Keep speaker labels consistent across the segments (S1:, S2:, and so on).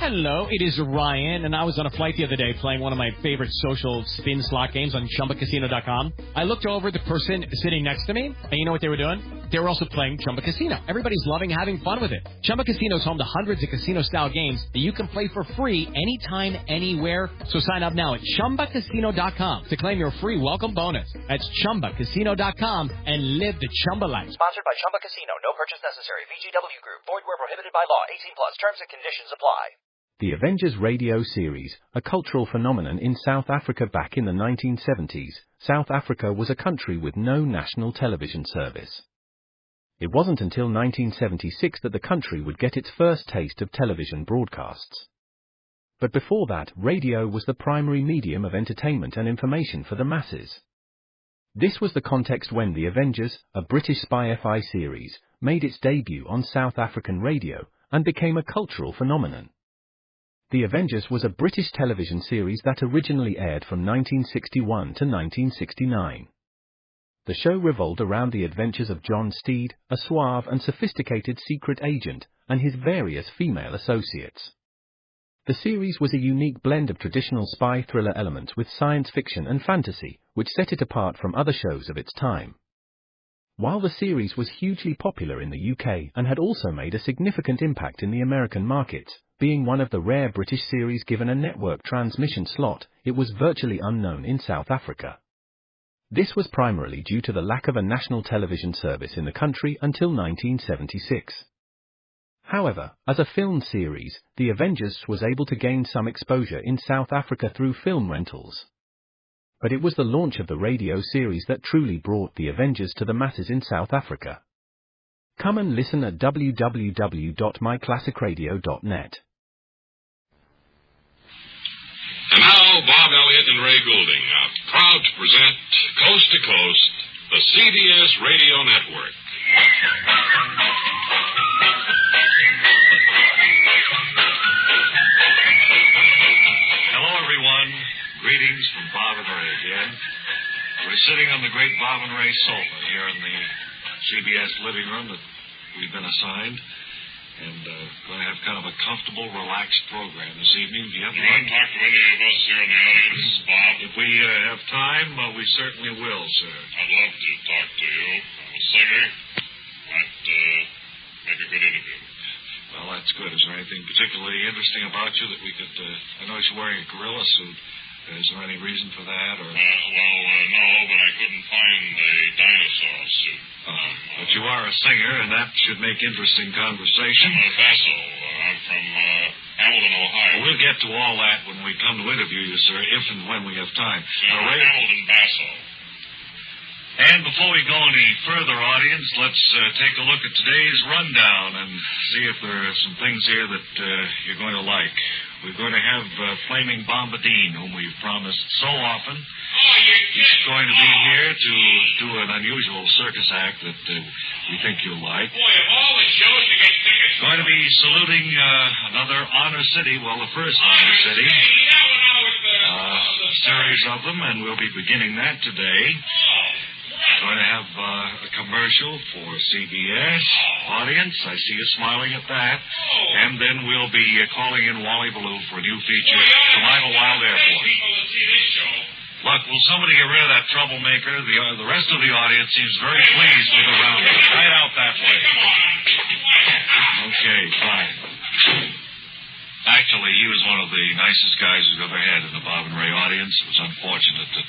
S1: Hello, it is Ryan, and I was on a flight the other day playing one of my favorite social spin slot games on ChumbaCasino.com. I looked over at the person sitting next to me, and you know what they were doing? They were also playing Chumba Casino. Everybody's loving having fun with it. Chumba Casino is home to hundreds of casino-style games that you can play for free anytime, anywhere. So sign up now at ChumbaCasino.com to claim your free welcome bonus. That's ChumbaCasino.com and live the Chumba life.
S2: Sponsored by Chumba Casino. No purchase necessary. VGW Group. Void where prohibited by law. 18+. Terms and conditions apply.
S3: The Avengers radio series, a cultural phenomenon in South Africa back in the 1970s. South Africa was a country with no national television service. It wasn't until 1976 that the country would get its first taste of television broadcasts. But before that, radio was the primary medium of entertainment and information for the masses. This was the context when The Avengers, a British spy FI series, made its debut on South African radio and became a cultural phenomenon. The Avengers was a British television series that originally aired from 1961 to 1969. The show revolved around the adventures of John Steed, a suave and sophisticated secret agent, and his various female associates. The series was a unique blend of traditional spy thriller elements with science fiction and fantasy, which set it apart from other shows of its time. While the series was hugely popular in the UK and had also made a significant impact in the American markets, being one of the rare British series given a network transmission slot, it was virtually unknown in South Africa. This was primarily due to the lack of a national television service in the country until 1976. However, as a film series, The Avengers was able to gain some exposure in South Africa through film rentals. But it was the launch of the radio series that truly brought The Avengers to the masses in South Africa. Come and listen at www.myclassicradio.net.
S4: And now, Bob Elliott and Ray Goulding are proud to present Coast to Coast, the CBS Radio Network.
S5: Hello, everyone. Greetings from Bob and Ray again. We're sitting on the great Bob and Ray sofa here in the CBS living room that we've been assigned. And going to have kind of a comfortable, relaxed program this evening. Do you have
S4: You want to talk to any of us here in the audience, Bob?
S5: If we have time, we certainly will, sir.
S4: I'd love to talk to you. I'm a singer. Might make a good interview.
S5: Well, that's good. Is there anything particularly interesting about you that we could... I notice you're wearing a gorilla suit. Is there any reason for that? Or?
S4: No, but I couldn't find a dinosaur suit.
S5: But you are a singer, and that should make interesting conversation.
S4: I'm a basso. I'm from Hamilton, Ohio.
S5: Well, we'll get to all that when we come to interview you, sir, if and when we have time.
S4: Yeah, Hamilton basso.
S5: And before we go any further, audience, let's take a look at today's rundown and see if there are some things here that you're going to like. We're going to have Flaming Bombadine, whom we've promised so often. He's going to be here to do an unusual circus act that we think you'll like.
S4: Boy, of all the shows to get tickets.
S5: Going to be saluting another Honor City, well, the first Honor City. A series of them, and we'll be beginning that today. Going to have a commercial for CBS. Audience, I see you smiling at that. And then we'll be calling in Wally Ballou for a new feature from Idlewild Airport. Look, will somebody get rid of that troublemaker? The rest of the audience seems very pleased with the roundup. Right out that way. Okay, fine. Actually, he was one of the nicest guys we've ever had in the Bob and Ray audience. It was unfortunate that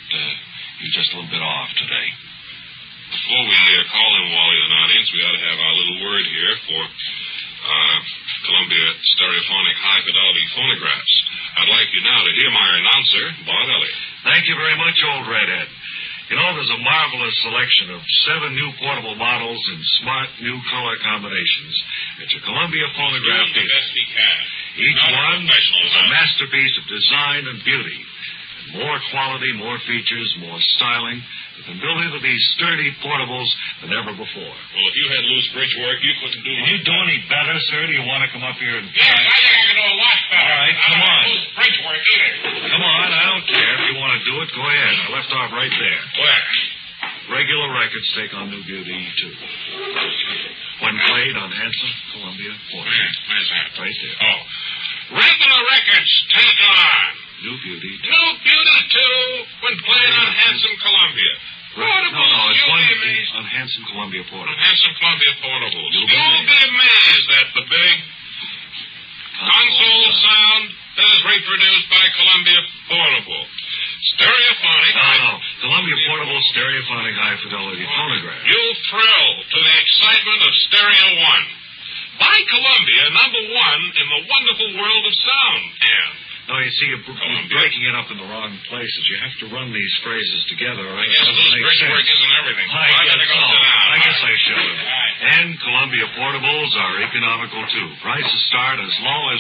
S5: he was just a little bit off today.
S4: Before we call in Wally as an audience, we ought to have our little word here for Columbia Stereophonic High Fidelity Phonographs. I'd like you now to hear my announcer, Bob Elliott.
S5: Thank you very much, old Redhead. You know, there's a marvelous selection of 7 new portable models in smart new color combinations at your Columbia Phonograph
S4: Do the best we can.
S5: Each one is a masterpiece of design and beauty. More quality, more features, more styling. With the built into these sturdy portables than ever before.
S4: Well, if you had loose bridge work, you couldn't do
S5: Can you do any better, sir? Do you want to come up here and...
S4: Yes, I think I can do a lot better.
S5: All right, come on.
S4: Loose bridge work either.
S5: Come on, I don't care. If you want to do it, go ahead. I left off right there.
S4: Where?
S5: Regular records take on new beauty, too. When played on handsome Columbia phonograph.
S4: Where's that?
S5: Right there.
S4: Oh. Regular records. Take on.
S5: New Beauty.
S4: New Beauty, too, when playing on Handsome Columbia. Portables,
S5: it's
S4: you'll be amazed.
S5: on Handsome Columbia Portables.
S4: On Handsome Columbia Portables. You'll be amazed at the big console sound that is reproduced by Columbia Portable. Stereophonic.
S5: No. Columbia Portable Stereophonic High Fidelity Phonograph.
S4: You'll thrill to the excitement of Stereo One. By Columbia, number one in the wonderful world of sound. And
S5: no, you see, you're breaking it up in the wrong places. You have to run these phrases together.
S4: I guess loose brickwork isn't everything. I better go sit down.
S5: I guess I should. And Columbia Portables are economical, too. Prices start as low as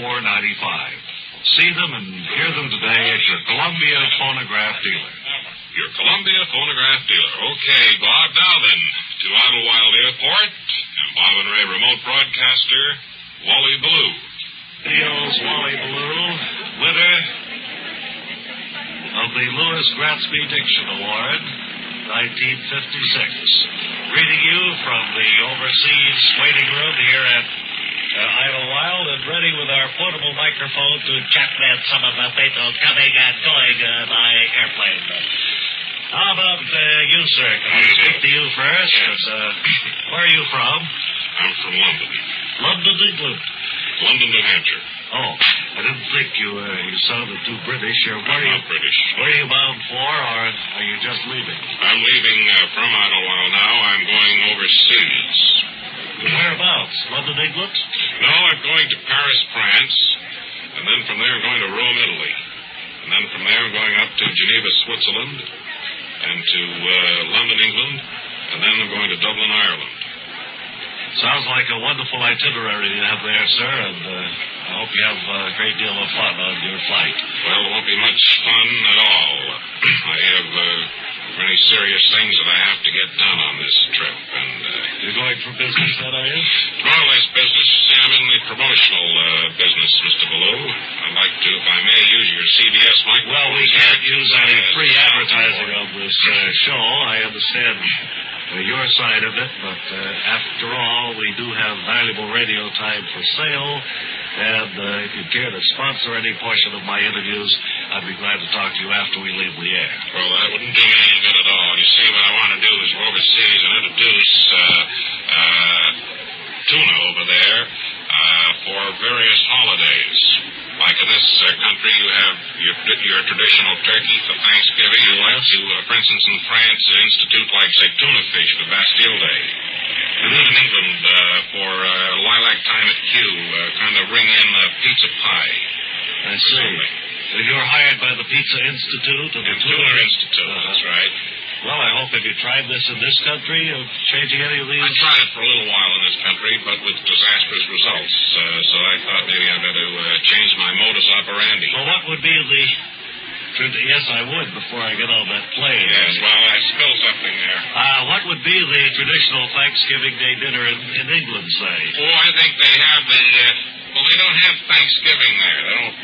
S5: $24.95. See them and hear them today at your Columbia Phonograph dealer.
S4: Your Columbia Phonograph dealer. Okay, Bob. Now then, to Idlewild Airport, Bob and Ray remote broadcaster, Wally Blue.
S5: Deals Wally Blue, winner of the Louis Gratzby Diction Award, 1956. Greeting you from the overseas waiting room here at Idlewild, and ready with our portable microphone to chat with some of the people coming and going by airplane. How about you, sir? Can I speak to you first? Where are you from?
S4: I'm from London.
S5: London, England.
S4: London, New Hampshire.
S5: Oh, I didn't think you sounded too British.
S4: I'm not British.
S5: Where are you bound for, or are you just leaving?
S4: I'm leaving from Idlewild now. I'm going overseas.
S5: Whereabouts? London, England?
S4: No, I'm going to Paris, France. And then from there I'm going to Rome, Italy. And then from there I'm going up to Geneva, Switzerland. And to London, England. And then I'm going to Dublin, Ireland.
S5: Sounds like a wonderful itinerary you have there, sir, and I hope you have a great deal of fun on your flight.
S4: Well, there won't be much fun at all. I have many serious things that I have to get done on this trip, and...
S5: You're going for business, then, are you?
S4: More or less business. See, I'm in the promotional business, Mr. Ballou. I'd like to, if I may, use your CBS microphone.
S5: Well, we can't use any free advertising on this show. I understand your side of it, but after all, we do have valuable radio time for sale, and if you care to sponsor any portion of my interviews, I'd be glad to talk to you after we leave the air.
S4: Well, that wouldn't do me any good at all. You see, what I want to do is go overseas and introduce tuna over there for various holidays. Like in this country, you have your traditional turkey for Thanksgiving. You like to, for instance, in France, institute like, say, tuna fish for Bastille Day. And then in England, for lilac time at Q, kind of ring in pizza pie.
S5: I see. So you're hired by the Pizza Institute?
S4: The Tuna Institute, that's right.
S5: Well, I hope, have you tried this in this country, of changing any of these?
S4: I tried it for a little while in this country, but with disastrous results. So I thought maybe I'd better change my modus operandi.
S5: Well, what would be the... Yes, I would, before I get on that plane.
S4: Yes, well, I spilled something there.
S5: What would be the traditional Thanksgiving Day dinner in England, say?
S4: Oh, I think they have the... well, they don't have Thanksgiving there. They don't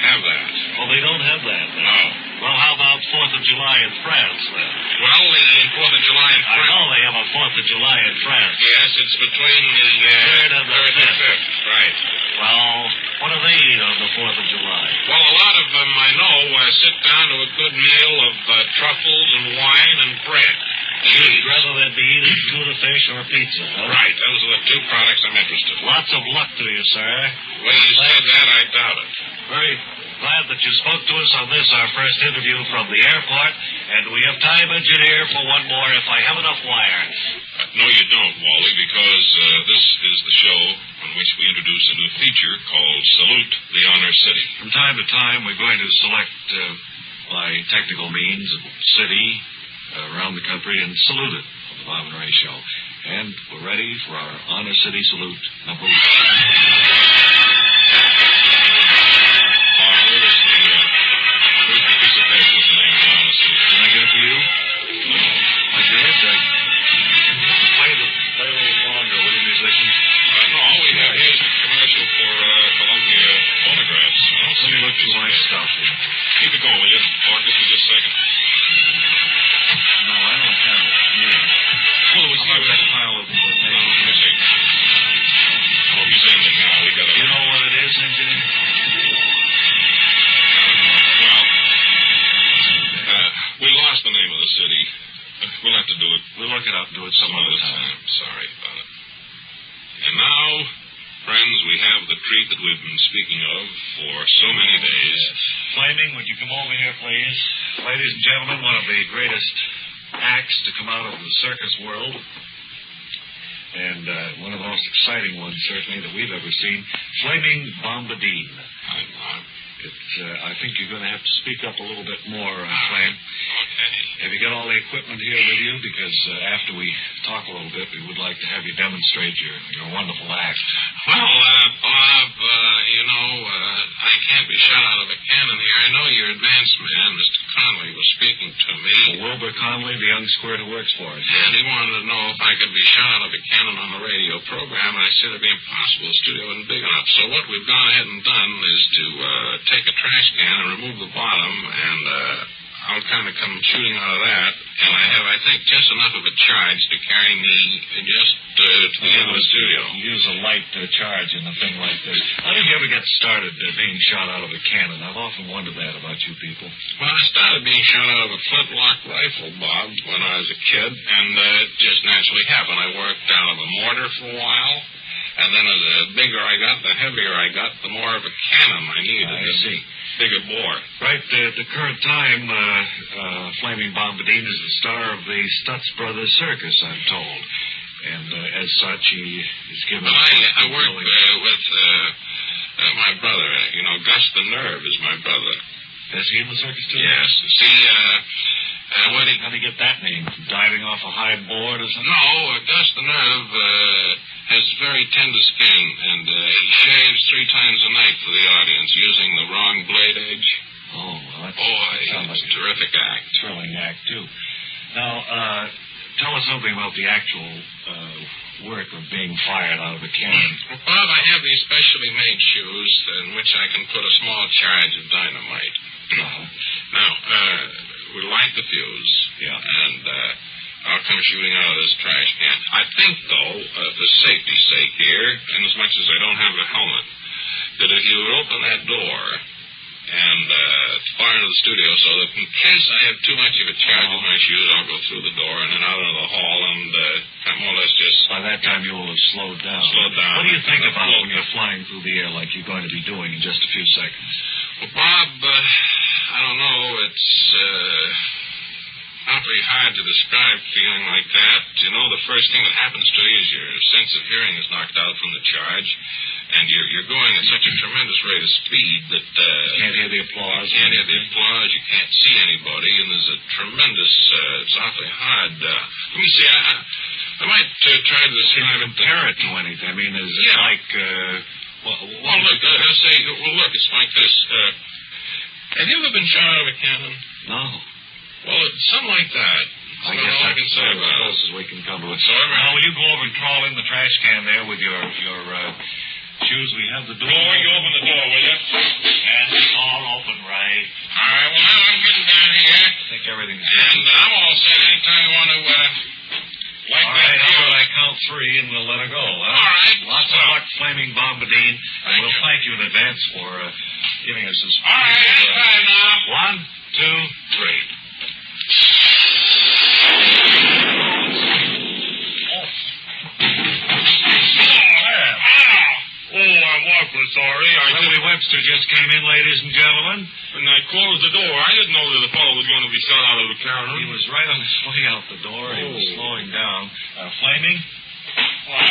S4: have that.
S5: Well, they don't have that, then.
S4: No.
S5: Well, how about 4th of July in France, then?
S4: Well, the 4th of July in France...
S5: I know they have a 4th of July in France.
S4: Yes, it's between the
S5: 3rd and the
S4: 5th. Right.
S5: Well, what do they eat on the 4th of July?
S4: Well, a lot of them, I know, sit down to a good meal of truffles and wine and bread. Cheese.
S5: Rather than be eating tuna fish or pizza, huh?
S4: Right. Those are the two products I'm interested in.
S5: Lots of luck to you, sir.
S4: The way you said that, I doubt it.
S5: Very glad that you spoke to us on this, our first interview from the airport. And we have time, engineer, for one more if I have enough wire.
S4: No, you don't, Wally, because this is the show on which we introduce a new feature called Salute the Honor City.
S5: From time to time, we're going to select, by technical means, a city around the country and salute it on the Bob and Ray Show. And we're ready for our Honor City Salute number 1.
S4: Where's the piece of paper with the name of Honor City?
S5: Did I get it to you? I did. Play a little longer, will you, musician?
S4: No, all we have here is a commercial for Columbia Phonographs.
S5: Let me look through my stuff here.
S4: Keep it going, will you? Or just for just a second.
S5: No, I don't have it. Yeah.
S4: Well, it was
S5: I've got that pile of...
S4: let me see. Oh, he's ending now. We got it.
S5: You know what it is, engineer?
S4: city. We'll have to do it.
S5: We'll look it up and do it some other time.
S4: Sorry about it. And now, friends, we have the treat that we've been speaking of for so many days.
S5: Flaming, would you come over here, please? Ladies and gentlemen, one of the greatest acts to come out of the circus world. And one of the most exciting ones, certainly, that we've ever seen. Flaming Bombadine. I think you're going to have to speak up a little bit more, Flame.
S4: Okay.
S5: Have you got all the equipment here with you? Because after we talk a little bit, we would like to have you demonstrate your wonderful act.
S4: Well, Bob, I can't be shot out of a cannon here. I know your advance man, Mr. Conley, was speaking to me.
S5: Wilbur Conley, the young squirt who works for us.
S4: And he wanted to know if I could be shot out of a cannon on the radio program. And I said it'd be impossible. The studio isn't big enough. So what we've gone ahead and done is to take a trash can and remove the bottom, and I'll kind of come shooting out of that. And I have, I think, just enough of a charge to carry me just to the end of the studio.
S5: Use a light charge in a thing like this. How did you ever get started being shot out of a cannon? I've often wondered that about you people.
S4: Well, I started being shot out of a flintlock rifle, Bob, when I was a kid, and it just naturally happened. I worked out of a mortar for a while, and then as the bigger I got, the heavier I got, the more of a cannon I needed.
S5: I see.
S4: Bigger bore.
S5: Right, at the current time, Flaming Bombadine is the star of the Stutz Brothers Circus, I'm told. And as such, he is given...
S4: I work with my brother. Gus the Nerve is my brother.
S5: Is he in the circus, too?
S4: Yes. See,
S5: how did he get that name? From diving off a high board or something?
S4: No, Gus the Nerve has very tender skin, and he shaves 3 times a night for the audience using the wrong blade edge.
S5: Oh, well, that
S4: sounds like a terrific act.
S5: Thrilling act, too. Now, tell us something about the actual work of being fired out of a cannon.
S4: Well, Bob, I have these specially made shoes in which I can put a small charge of dynamite. Now, we light the fuse.
S5: Yeah.
S4: And I'll come shooting out of this trash can. I think, though, for safety's sake here, and as much as I don't have a helmet, that if you would open that door and fire into the studio so that in case I have too much of a charge in my shoes, I'll go through the door and then out into the hall and more or less just...
S5: By that time, you will have slowed down.
S4: What
S5: do you think about when you're flying through the air like you're going to be doing in just a few seconds?
S4: Well, Bob, I don't know. It's awfully hard to describe feeling like that. The first thing that happens to you is your sense of hearing is knocked out from the charge, and you're going at such a tremendous rate of speed that...
S5: you can't hear the applause.
S4: You can't hear the applause. You can't see anybody, and there's a tremendous... it's awfully hard. Let me see. I might try to describe it.
S5: Compare it to anything. I mean, is it like...
S4: Well, look, I'll say... Well, look, it's like this. Have you ever been shot out of a cannon?
S5: No.
S4: Well, it's something like that.
S5: I guess
S4: all I can say about
S5: as close as we can come to it.
S4: So,
S5: now, will you go over and crawl in the trash can there with your shoes? We have the door.
S4: You open the door, will you?
S5: And it's all open, right?
S4: All right, well, now I'm getting down here.
S5: I think everything's good.
S4: And I'm all set anytime you want to,
S5: all right, how about I count 3 and we'll let her go, huh?
S4: All right.
S5: Lots of luck, Flaming Bombadine. We'll thank you in advance for giving us this...
S4: All right, anytime now.
S5: 1, 2, 3.
S4: I'm awfully sorry.
S5: Wesley Webster just came in, ladies and gentlemen.
S4: And I closed the door. I didn't know that the fellow was going to be shot out of the cannon.
S5: He was right on his way out the door. He was slowing down. Flaming?
S4: What?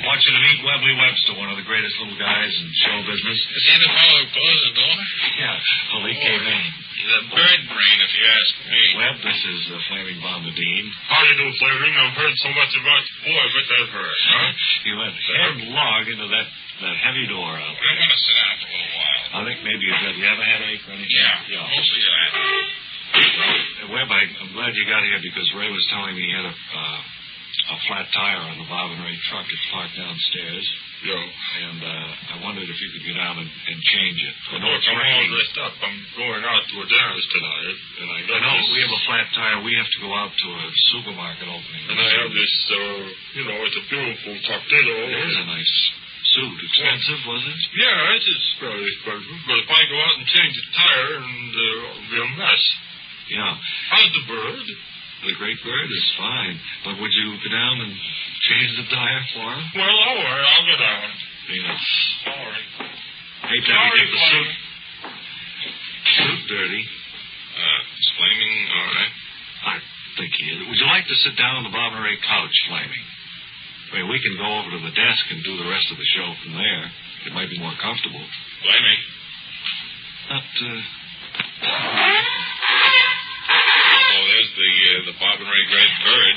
S5: Want you to meet Wesley Webster, one of the greatest little guys in show business.
S4: Is he the fellow who closed the door?
S5: Yeah. Well, he came in.
S4: He's a bird brain, if you ask me.
S5: Webb, this is Flaming Bombadine.
S4: How do you do, Flaming? I've heard so much about you. Boy, but I've heard, huh?
S5: You went headlong into that heavy door out there.
S4: I'm going to sit down for a little while.
S5: I think maybe you're good. You have a headache or anything?
S4: Yeah. Mostly that.
S5: Webb, I'm glad you got here because Ray was telling me he had a flat tire on the Bob and Ray truck. It's parked downstairs.
S4: Yeah.
S5: And I wondered if you could get out and change it.
S4: Well, look, I'm all dressed up. I'm going out to a dance tonight. And I know
S5: we have a flat tire. We have to go out to a supermarket opening.
S4: And I have this, it's a beautiful tuxedo.
S5: It is a nice suit. Expensive, was it?
S4: Yeah, it is very expensive. But if I go out and change the tire, and it'll be a mess.
S5: Yeah.
S4: How's the bird?
S5: The great bird is fine. But would you go down and change the tire for him?
S4: Well, all right, I'll go down.
S5: Yeah.
S4: Sorry.
S5: Hey, Daddy, get the suit dirty.
S4: It's flaming, all right.
S5: I think he is. Would you like to sit down on the Bob and Ray couch, Flaming? I mean, we can go over to the desk and do the rest of the show from there. It might be more comfortable.
S4: Flaming.
S5: Not,
S4: Oh, there's the Bob and Ray great bird.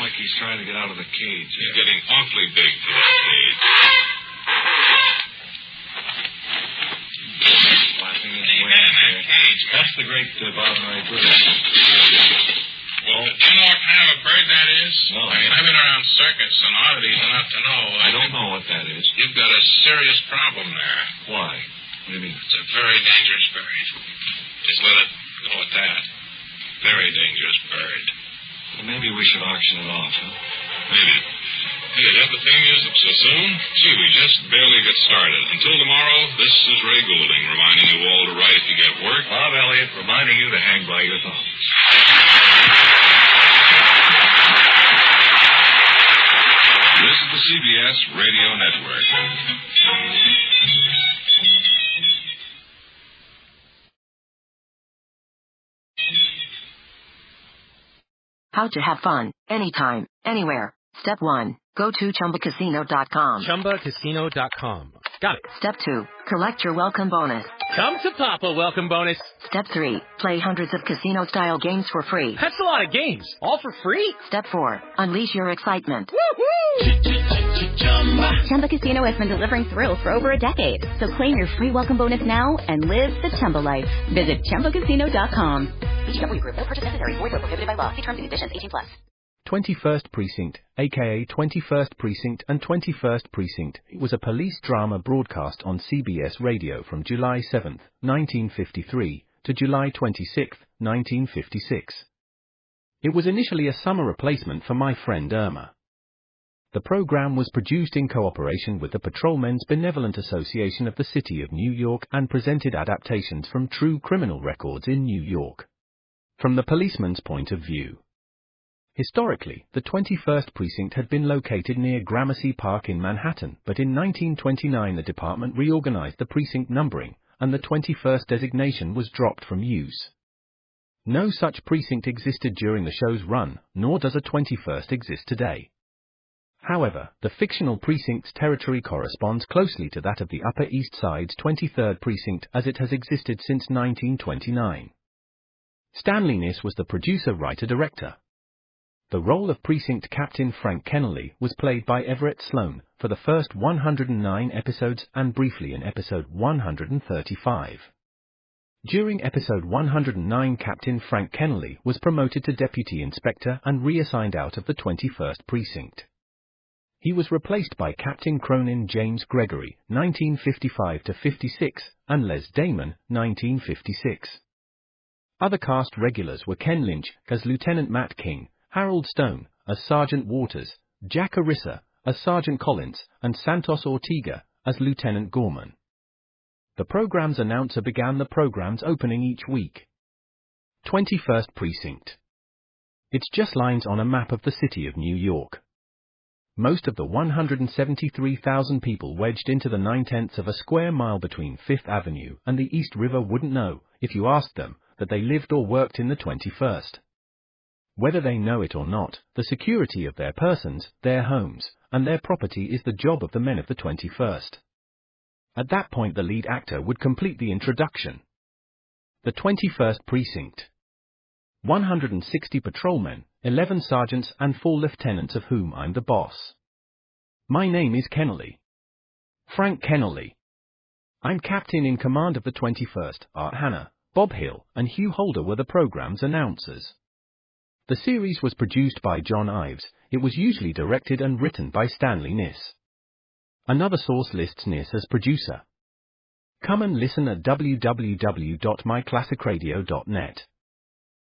S5: like he's trying to get out of the cage.
S4: He's getting awfully big for that cage.
S5: Flapping his
S4: He's
S5: wings
S4: in that
S5: there.
S4: cage, man.
S5: That's the great Bob and Ray bird.
S4: Well, do you know what kind of a bird that is?
S5: No.
S4: I mean, I've been around circuits and oddities enough to know.
S5: I don't know what that is.
S4: You've got a serious problem there.
S5: Why? What do you mean?
S4: It's a very dangerous bird. Just let it go at that. Very dangerous bird.
S5: Well, maybe we should auction it off, huh?
S4: Maybe. Hey, is that the thing is so soon? Gee, we just barely get started. Until tomorrow, this is Ray Goulding reminding you all to write if you get work.
S5: Bob Elliott reminding you to hang by your thumb.
S4: This is the CBS Radio Network.
S6: How to have fun, anytime, anywhere. Step 1. Go to ChumbaCasino.com.
S7: ChumbaCasino.com. Got it.
S6: Step 2. Collect your welcome bonus.
S7: Come to Papa welcome bonus.
S6: Step 3. Play hundreds of casino-style games for free.
S7: That's a lot of games. All for free?
S6: Step 4. Unleash your excitement.
S8: Chumba Casino has been delivering thrills for over a decade. So claim your free welcome bonus now and live the Chumba life. Visit ChumbaCasino.com.
S6: VGW Group. No purchase necessary. Void where prohibited by law. See terms and conditions. 18+.
S3: 21st Precinct, aka 21st Precinct and 21st Precinct, was a police drama broadcast on CBS Radio from July 7, 1953 to July 26, 1956. It was initially a summer replacement for My Friend Irma. The program was produced in cooperation with the Patrolmen's Benevolent Association of the City of New York and presented adaptations from true criminal records in New York. From the policeman's point of view. Historically, the 21st Precinct had been located near Gramercy Park in Manhattan, but in 1929 the department reorganized the precinct numbering, and the 21st designation was dropped from use. No such precinct existed during the show's run, nor does a 21st exist today. However, the fictional precinct's territory corresponds closely to that of the Upper East Side's 23rd Precinct as it has existed since 1929. Stanley Niss was the producer-writer-director. The role of Precinct Captain Frank Kennelly was played by Everett Sloane for the first 109 episodes and briefly in episode 135. During episode 109, Captain Frank Kennelly was promoted to Deputy Inspector and reassigned out of the 21st Precinct. He was replaced by Captain Cronin James Gregory, 1955-56, and Les Damon, 1956. Other cast regulars were Ken Lynch as Lieutenant Matt King, Harold Stone as Sergeant Waters, Jack Arissa as Sergeant Collins, and Santos Ortega as Lieutenant Gorman. The program's announcer began the program's opening each week. 21st Precinct. It's just lines on a map of the city of New York. Most of the 173,000 people wedged into the 9/10 of a square mile between Fifth Avenue and the East River wouldn't know, if you asked them, that they lived or worked in the 21st. Whether they know it or not, the security of their persons, their homes, and their property is the job of the men of the 21st. At that point the lead actor would complete the introduction. The 21st Precinct. 160 patrolmen, 11 sergeants and 4 lieutenants of whom I'm the boss. My name is Kennelly. Frank Kennelly. I'm captain in command of the 21st. Art Hanna, Bob Hill, and Hugh Holder were the program's announcers. The series was produced by John Ives. It was usually directed and written by Stanley Niss. Another source lists Niss as producer. Come and listen at www.myclassicradio.net.